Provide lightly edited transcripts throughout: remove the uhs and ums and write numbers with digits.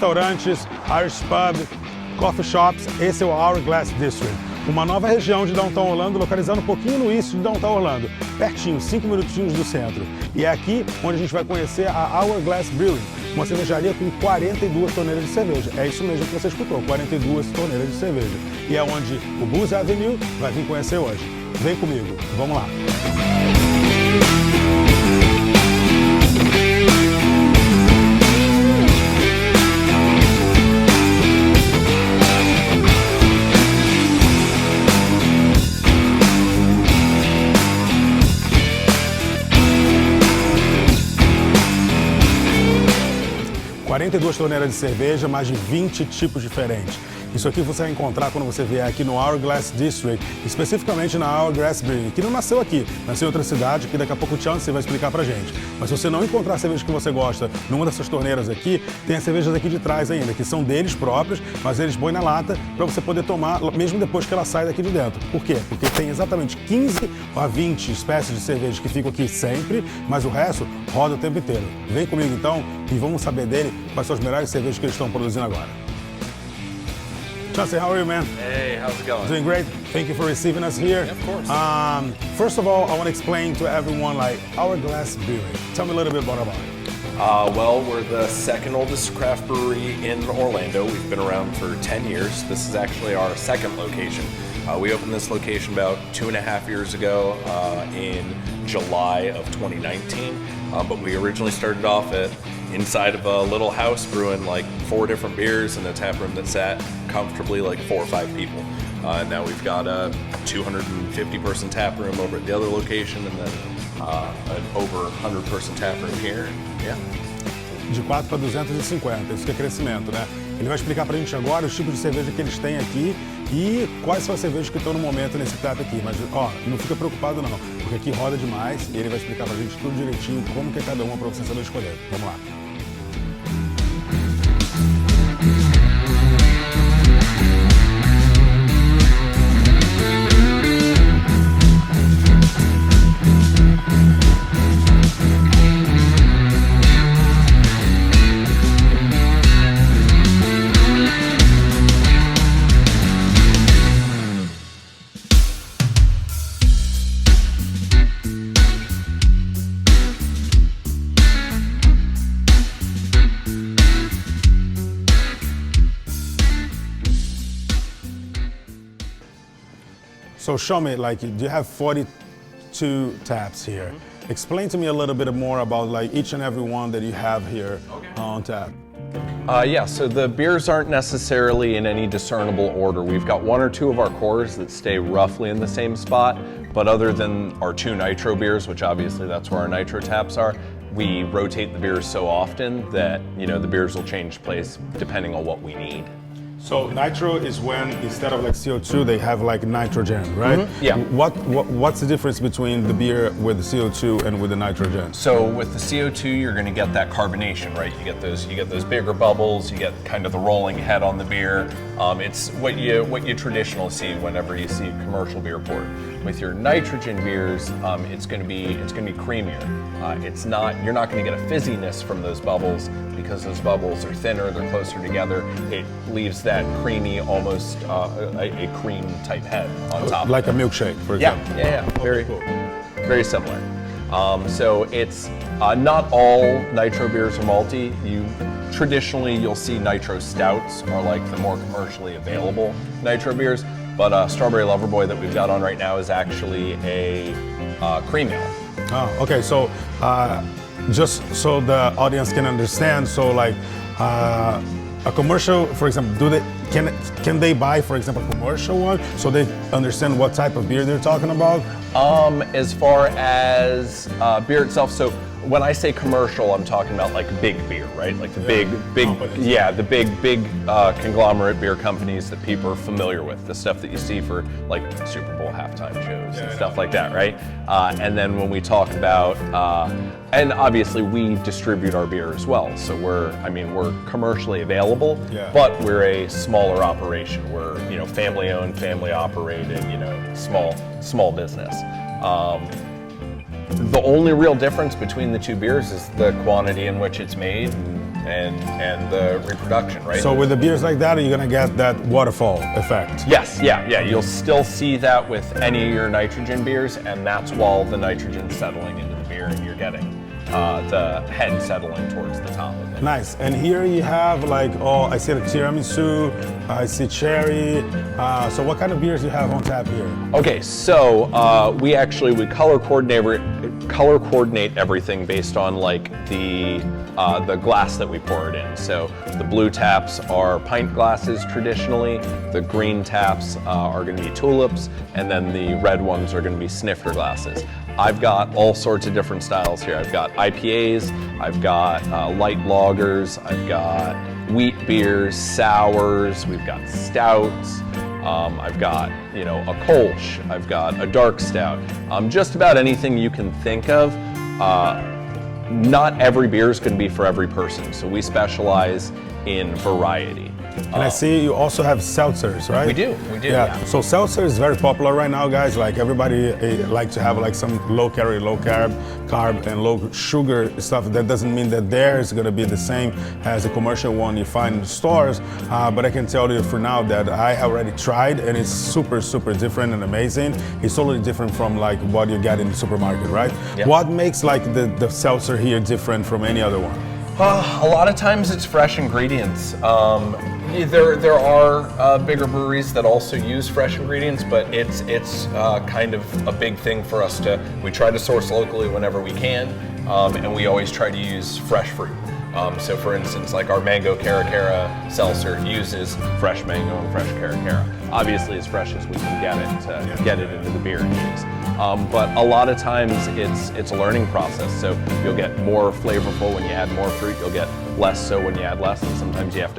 restaurantes, Irish pub, coffee shops. Esse é o Hourglass District, uma nova região de Downtown Orlando, localizada um pouquinho no início de Downtown Orlando, pertinho, 5 minutinhos do centro. E é aqui onde a gente vai conhecer a Hourglass Brewing, uma cervejaria com 42 torneiras de cerveja. É isso mesmo que você escutou, 42 torneiras de cerveja. E é onde o Buzz Avenue vai vir conhecer hoje. Vem comigo, vamos lá. 42 torneiras de cerveja, mais de 20 tipos diferentes. Isso aqui você vai encontrar quando você vier aqui no Hourglass District, especificamente na Hourglass Brewing, que não nasceu aqui, nasceu em outra cidade, que daqui a pouco o Chance vai explicar pra gente. Mas se você não encontrar a cerveja que você gosta numa dessas torneiras aqui, tem as cervejas aqui de trás ainda, que são deles próprios, mas eles põem na lata para você poder tomar mesmo depois que ela sai daqui de dentro. Por quê? Porque tem exatamente 15 a 20 espécies de cervejas que ficam aqui sempre, mas o resto roda o tempo inteiro. Vem comigo então e vamos saber dele quais são as melhores cervejas que eles estão produzindo agora. Chance, how are you, man? Hey, how's it going? Doing great. Thank you for receiving us here. Yeah, of course. First of all, I want to explain to everyone, like, Hourglass Brewing. Tell me a little bit more about it. Well, we're the second oldest craft brewery in Orlando. We've been around for 10 years. This is actually our second location. We opened this location about 2.5 years ago in July of 2019. But we originally started off inside of a little house brewing like 4 different beers in a tap room that sat comfortably like 4 or 5 people. Now we've got a 250-person tap room over at the other location and then an over 100-person tap room here. Yeah. De 4 para 250, isso que é crescimento, né? Ele vai explicar pra gente agora os tipos de cerveja que eles têm aqui e quais são as cervejas que estão no momento nesse tap aqui. Mas, ó, não fica preocupado não, porque aqui roda demais e ele vai explicar pra gente tudo direitinho, como que é cada uma pra você saber escolher. Vamos lá. So show me, like, you have 42 taps here. Mm-hmm. Explain to me a little bit more about like each and every one that you have here on tap. Yeah, so the beers aren't necessarily in any discernible order. We've got 1 or 2 of our cores that stay roughly in the same spot, but other than our 2 nitro beers, which obviously that's where our nitro taps are, we rotate the beers so often that, you know, the beers will change place depending on what we need. So nitro is when instead of like CO2 they have like nitrogen, right? Mm-hmm. Yeah. What's the difference between the beer with the CO2 and with the nitrogen? So with the CO2 you're going to get that carbonation, right? You get those bigger bubbles, you get kind of the rolling head on the beer. It's what you traditionally see whenever you see a commercial beer port. With your nitrogen beers, it's going to be creamier. You're not going to get a fizziness from those bubbles because those bubbles are thinner, they're closer together. It leaves that creamy, almost a cream type head on top. Like a milkshake, for example. Yeah. Very similar. So it's not all nitro beers are malty. Traditionally you'll see nitro stouts are like the more commercially available nitro beers. But Strawberry Loverboy that we've got on right now is actually a cream ale. Oh, okay. So just so the audience can understand, so like a commercial, for example, can they buy, for example, a commercial one so they understand what type of beer they're talking about? As far as beer itself, so when I say commercial, I'm talking about like big beer, right? Like the big conglomerate beer companies that people are familiar with, the stuff that you see for like Super Bowl halftime shows and stuff like that, right? And then when we talk about, and obviously we distribute our beer as well, so we're commercially available, but we're a smaller operation. We're family owned, family operated, small business. The only real difference between the 2 beers is the quantity in which it's made. and the reproduction, right? So with the beers like that, you're gonna get that waterfall effect. Yes, yeah. You'll still see that with any of your nitrogen beers, and that's while the nitrogen's settling into the beer and you're getting the head settling towards the top of it. Nice. And here you have like, oh, I see the tiramisu, I see cherry. So what kind of beers do you have on tap here? Okay, so we color coordinate everything based on like the glass that we pour it in. So the blue taps are pint glasses traditionally, the green taps are going to be tulips, and then the red ones are going to be snifter glasses. I've got all sorts of different styles here. I've got IPAs, I've got light lagers, I've got wheat beers, sours, we've got stouts, I've got, a Kolsch, I've got a dark stout, just about anything you can think of. Not every beer is going to be for every person, so we specialize in variety. And I see you also have seltzers, right? We do. Yeah. So seltzer is very popular right now, guys. Like everybody like to have like some low calorie, low carb, and low sugar stuff. That doesn't mean that theirs is going to be the same as the commercial one you find in the stores. But I can tell you for now that I already tried, and it's super, super different and amazing. It's totally different from like what you get in the supermarket, right? Yep. What makes like the seltzer here different from any other one? A lot of times it's fresh ingredients. There are bigger breweries that also use fresh ingredients, but it's kind of a big thing for us we try to source locally whenever we can, and we always try to use fresh fruit. So for instance, like our mango cara cara seltzer uses fresh mango and fresh cara cara. Obviously as fresh as we can get it to get it into the beer and use. But a lot of times it's a learning process. So you'll get more flavorful when you add more fruit. You'll get less so when you add less. And sometimes you got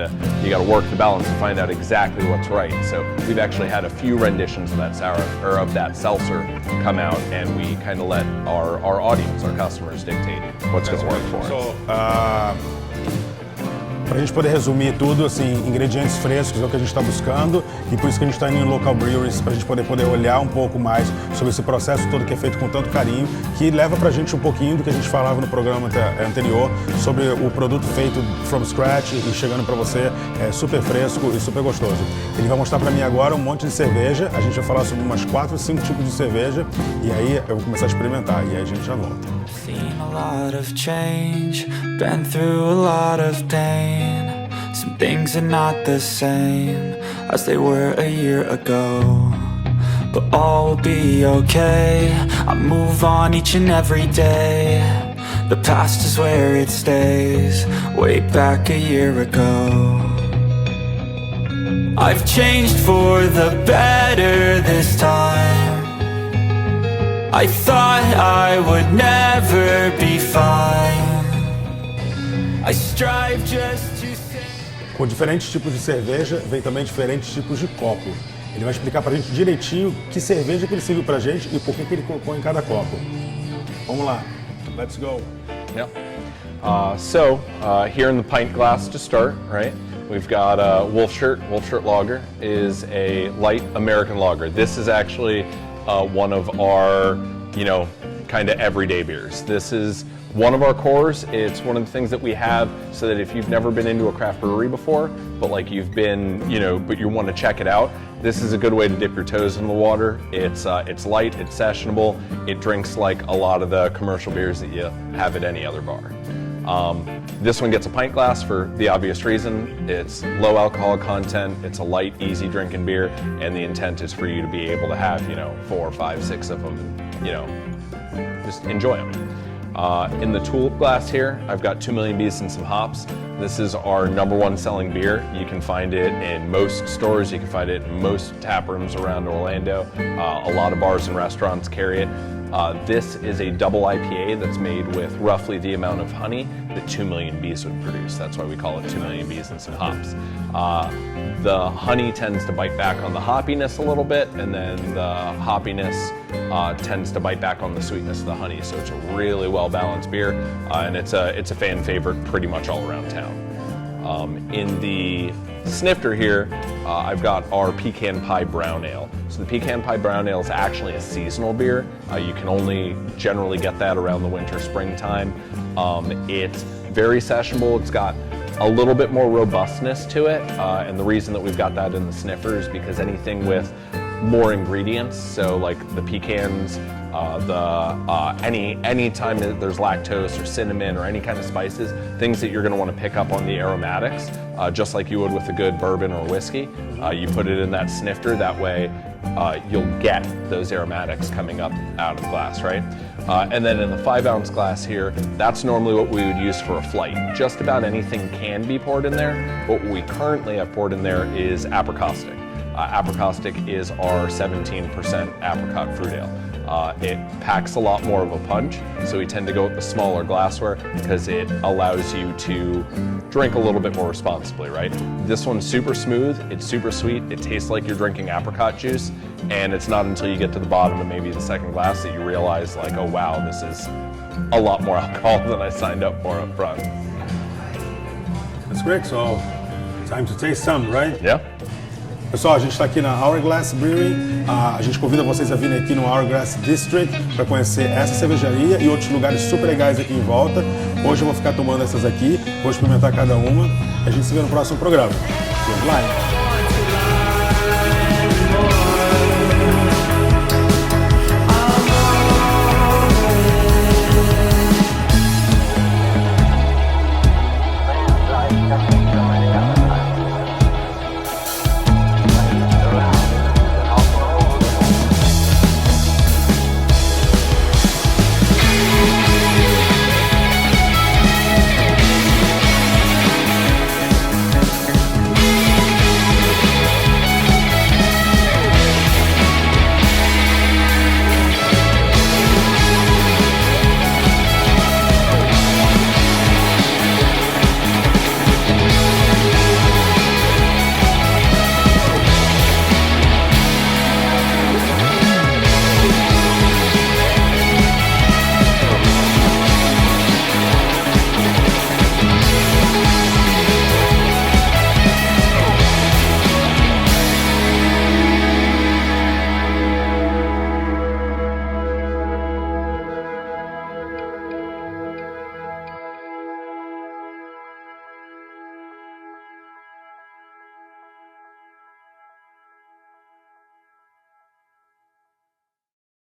to work the balance to find out exactly what's right. So we've actually had a few renditions of that seltzer come out, and we kind of let our audience, our customers, dictate what's going to work for us. Para a gente poder resumir tudo, assim, ingredientes frescos é o que a gente está buscando, e por isso que a gente está indo em local breweries, para a gente poder olhar um pouco mais sobre esse processo todo que é feito com tanto carinho, que leva para a gente um pouquinho do que a gente falava no programa anterior, sobre o produto feito from scratch e chegando para você super fresco e super gostoso. Ele vai mostrar para mim agora um monte de cerveja, a gente vai falar sobre umas 4 ou 5 tipos de cerveja, e aí eu vou começar a experimentar, e aí a gente já volta. Seen a lot of change, been through a lot of pain. Some things are not the same as they were a year ago, but all will be okay. I move on each and every day. The past is where it stays, way back a year ago. I've changed for the better this time. I thought I would never be fine. I strive just to say... Com diferentes tipos de cerveja, vem também diferentes tipos de copo. Ele vai explicar pra gente direitinho que cerveja que ele serviu pra gente e por que ele colocou em cada copo. Vamos lá. Let's go. Yeah. So here in the pint glass to start, right? We've got Wolf Shirt. Wolf Shirt Lager is a light American lager. This is actually one of our, kind of everyday beers. This is one of our cores. It's one of the things that we have so that if you've never been into a craft brewery before, but like you've been, but you want to check it out, this is a good way to dip your toes in the water. It's light, it's sessionable, it drinks like a lot of the commercial beers that you have at any other bar. This one gets a pint glass for the obvious reason. It's low alcohol content, it's a light, easy drinking beer, and the intent is for you to be able to have, 4, 5, 6 of them, just enjoy them. In the tulip glass here, I've got 2 million bees and some hops. This is our #1 selling beer. You can find it in most stores, you can find it in most tap rooms around Orlando. A lot of bars and restaurants carry it. This is a double IPA that's made with roughly the amount of honey that 2 million bees would produce. That's why we call it 2 million bees and some hops. The honey tends to bite back on the hoppiness a little bit, and then the hoppiness tends to bite back on the sweetness of the honey. So it's a really well-balanced beer, and it's a fan favorite pretty much all around town. In the snifter here, I've got our Pecan Pie Brown Ale. So the Pecan Pie Brown Ale is actually a seasonal beer. You can only generally get that around the winter, springtime. It's very sessionable. It's got a little bit more robustness to it, and the reason that we've got that in the sniffer is because anything with more ingredients, so like the pecans, any time that there's lactose or cinnamon or any kind of spices, things that you're going to want to pick up on the aromatics, just like you would with a good bourbon or whiskey. You put it in that snifter, that way you'll get those aromatics coming up out of the glass, right? And then in the 5-ounce glass here, that's normally what we would use for a flight. Just about anything can be poured in there. What we currently have poured in there is apricot. Apricot is our 17% apricot fruit ale. It packs a lot more of a punch, so we tend to go with the smaller glassware because it allows you to drink a little bit more responsibly, right? This one's super smooth, it's super sweet, it tastes like you're drinking apricot juice, and it's not until you get to the bottom of maybe the second glass that you realize, like, oh wow, this is a lot more alcohol than I signed up for up front. That's great, so time to taste some, right? Yeah. Pessoal, a gente está aqui na Hourglass Brewery. A gente convida vocês a virem aqui no Hourglass District para conhecer essa cervejaria e outros lugares super legais aqui em volta. Hoje eu vou ficar tomando essas aqui, vou experimentar cada uma. A gente se vê no próximo programa. Vamos lá, hein?